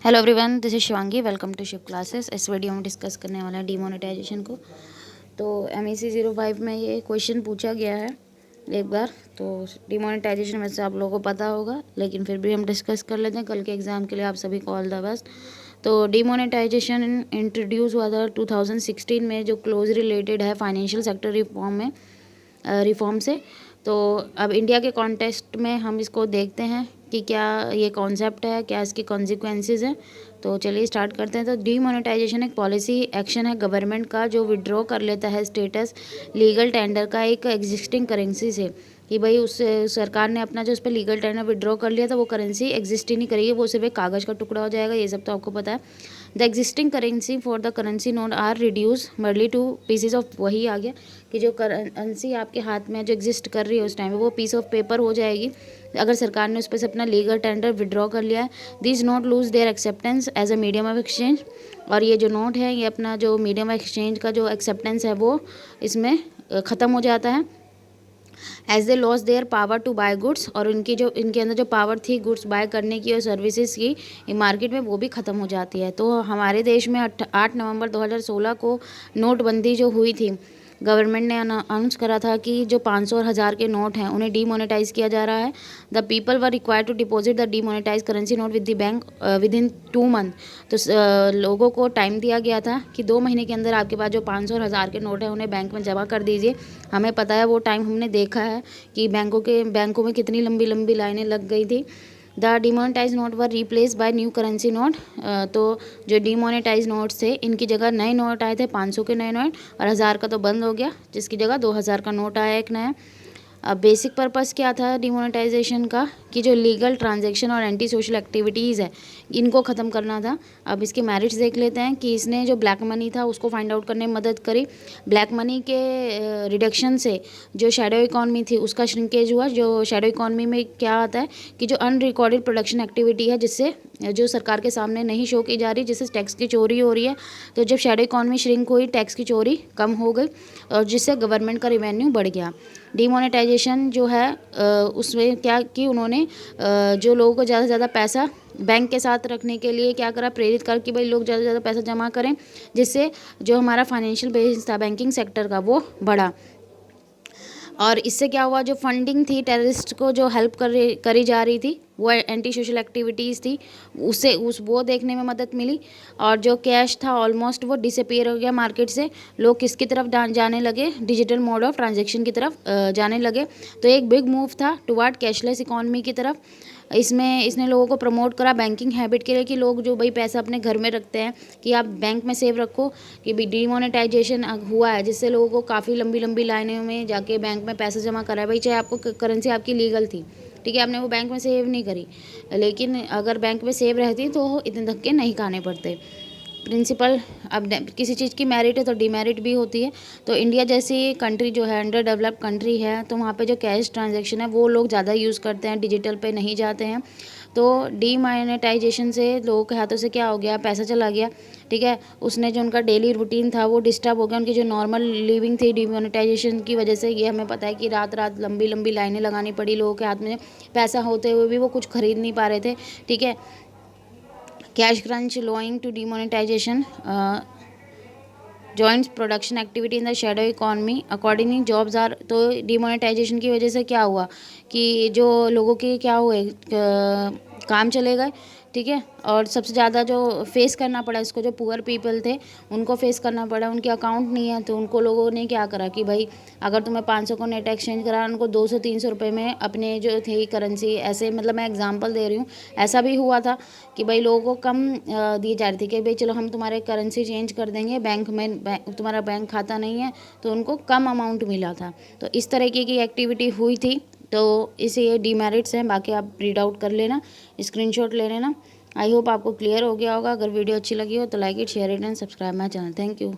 Hello everyone, this is Shivangi. Welcome to ship classes. इस video में discuss करने वाला है डीमोनेटाइजेशन को। तो MEC 05 में ये क्वेश्चन पूछा गया है एक बार। तो डीमोनेटाइजेशन वैसे आप लोगों को पता होगा, लेकिन फिर भी हम डिस्कस कर लेते हैं कल के एग्ज़ाम के लिए। आप सभी को ऑल द बेस्ट। तो डीमोनेटाइजेशन इंट्रोड्यूस हुआ था 2016 में, जो क्लोज रिलेटेड है फाइनेंशियल सेक्टर रिफॉर्म से। तो अब इंडिया के कॉन्टेक्स्ट में हम इसको देखते हैं कि क्या ये कॉन्सेप्ट है, क्या इसकी कॉन्सिक्वेंसेस हैं। तो चलिए स्टार्ट करते हैं। तो डीमोनेटाइजेशन एक पॉलिसी एक्शन है गवर्नमेंट का, जो विड्रॉ कर लेता है स्टेटस लीगल टेंडर का एक एग्जिस्टिंग करेंसी से। कि भाई उस सरकार ने अपना जो उस पर लीगल टेंडर विड्रॉ कर लिया था, वो करेंसी एग्जिस्ट ही नहीं करेगी, वो सिर्फ एक कागज़ का टुकड़ा हो जाएगा। ये सब तो आपको पता है। The existing currency for the currency note are reduce merely to pieces of, वही आ गया कि जो करेंसी आपके हाथ में जो एग्जिस्ट कर रही है उस टाइम पे, वो पीस ऑफ पेपर हो जाएगी अगर सरकार ने उस पर से अपना लीगल टेंडर विड्रॉ कर लिया है। This note lose their acceptance as a medium of exchange. और ये जो नोट है, ये अपना जो मीडियम ऑफ एक्सचेंज का जो एक्सेप्टेंस है वो इसमें ख़त्म हो जाता है। As they lose their power to buy goods, और इनके अंदर जो पावर थी गुड्स बाय करने की और सर्विसेज की मार्केट में, वो भी ख़त्म हो जाती है। तो हमारे देश में 8 नवंबर 2016 को नोटबंदी जो हुई थी, गवर्नमेंट ने अनाउंस करा था कि जो 500 और 1000 के नोट हैं उन्हें डीमोनेटाइज किया जा रहा है। The people were required to deposit the demonetise currency note with the bank within 2 month. तो लोगों को टाइम दिया गया था कि 2 महीने के अंदर आपके पास जो 500 और 1000 के नोट हैं उन्हें बैंक में जमा कर दीजिए। हमें पता है वो टाइम हमने देखा है कि बैंकों में कितनी लंबी लंबी लाइनें लग गई थी। The demonetise note were replace by new currency note. तो जो डीमोनेटाइज नोट्स थे, इनकी जगह नए नोट आए थे, 500 के नए नोट, और 1000 का तो बंद हो गया, जिसकी जगह 2000 का नोट आया एक नया। अब बेसिक पर्पस क्या था डिमोनेटाइजेशन का, कि जो लीगल ट्रांजैक्शन और एंटी सोशल एक्टिविटीज़ है, इनको ख़त्म करना था। अब इसके मेरिट्स देख लेते हैं कि इसने जो ब्लैक मनी था उसको फाइंड आउट करने में मदद करी। ब्लैक मनी के रिडक्शन से जो शैडो इकॉनमी थी उसका श्रिंकेज हुआ। जो शैडो इकॉनमी में क्या आता है कि जो अनरिकॉर्डेड प्रोडक्शन एक्टिविटी है, जिससे जो सरकार के सामने नहीं शो की जा रही, जिससे टैक्स की चोरी हो रही है। तो जब शैडो इकॉनमी श्रिंक हुई, टैक्स की चोरी कम हो गई, और जिससे गवर्नमेंट का रिवेन्यू बढ़ गया। डीमोनेटाइजेशन जो है उसमें क्या कि उन्होंने जो लोगों को ज़्यादा से ज़्यादा पैसा बैंक के साथ रखने के लिए क्या करा, प्रेरित कर कि भाई लोग ज़्यादा से ज़्यादा पैसा जमा करें, जिससे जो हमारा फाइनेंशियल बेस था बैंकिंग सेक्टर का, वो बढ़ा। और इससे क्या हुआ, जो फंडिंग थी टेररिस्ट को जो हेल्प करी जा रही थी, वो एंटी सोशल एक्टिविटीज़ थी, उससे वो देखने में मदद मिली। और जो कैश था ऑलमोस्ट वो डिसअपीयर हो गया मार्केट से। लोग किसकी तरफ जाने लगे, डिजिटल मोड ऑफ ट्रांजैक्शन की तरफ जाने लगे। तो एक बिग मूव था टुवर्ड कैशलेस इकॉनमी की तरफ। इसने लोगों को प्रमोट करा बैंकिंग हैबिट के लिए, कि लोग जो भाई पैसा अपने घर में रखते हैं कि आप बैंक में सेव रखो, कि भाई डीमोनेटाइजेशन हुआ है, जिससे लोगों को काफ़ी लंबी लंबी लाइनों में जाके बैंक में पैसा जमा करा है। भाई चाहे आपको करेंसी आपकी लीगल थी, ठीक है, आपने वो बैंक में सेव नहीं करी, लेकिन अगर बैंक में सेव रहती तो इतने धक्के नहीं खाने पड़ते। प्रिंसिपल, अब किसी चीज़ की मेरिट है तो डीमेरिट भी होती है। तो इंडिया जैसी कंट्री जो है, अंडर डेवलप्ड कंट्री है, तो वहाँ पे जो कैश ट्रांजैक्शन है वो लोग ज़्यादा यूज़ करते हैं, डिजिटल पे नहीं जाते हैं। तो डीमोनेटाइजेशन से लोगों के हाथों से क्या हो गया, पैसा चला गया, ठीक है। उसने जो उनका डेली रूटीन था वो डिस्टर्ब हो गया, उनकी जो नॉर्मल लिविंग थी डीमोनेटाइजेशन की वजह से। ये हमें पता है कि रात रात लंबी लंबी लाइनें लगानी पड़ी लोगों के हाथ में, पैसा होते हुए भी वो कुछ खरीद नहीं पा रहे थे, ठीक है। Cash crunch owing to demonetisation joint production activity in the shadow economy accordingly jobs are. तो डीमोनेटाइजेशन की वजह से क्या हुआ कि जो लोगों के क्या हुए, काम चले गए, ठीक है। और सबसे ज़्यादा जो फेस करना पड़ा इसको, जो पुअर पीपल थे उनको फेस करना पड़ा। उनके अकाउंट नहीं है, तो उनको लोगों ने क्या करा कि भाई अगर तुम्हें 500 को नेट एक्सचेंज करा, उनको 200-300 रुपये में अपने जो थे करेंसी, ऐसे मतलब मैं एग्जांपल दे रही हूँ, ऐसा भी हुआ था कि भाई लोगों को कम दी जा रही थी कि भाई चलो हम तुम्हारे करेंसी चेंज कर देंगे, बैंक में तुम्हारा बैंक खाता नहीं है, तो उनको कम अमाउंट मिला था। तो इस तरीके की एक्टिविटी हुई थी। तो इसे ये डीमेरिट्स हैं, बाकी आप रीड आउट कर लेना, स्क्रीनशॉट ले लेना। आई होप आपको क्लियर हो गया होगा। अगर वीडियो अच्छी लगी हो तो like it, share it and subscribe my channel. Thank you.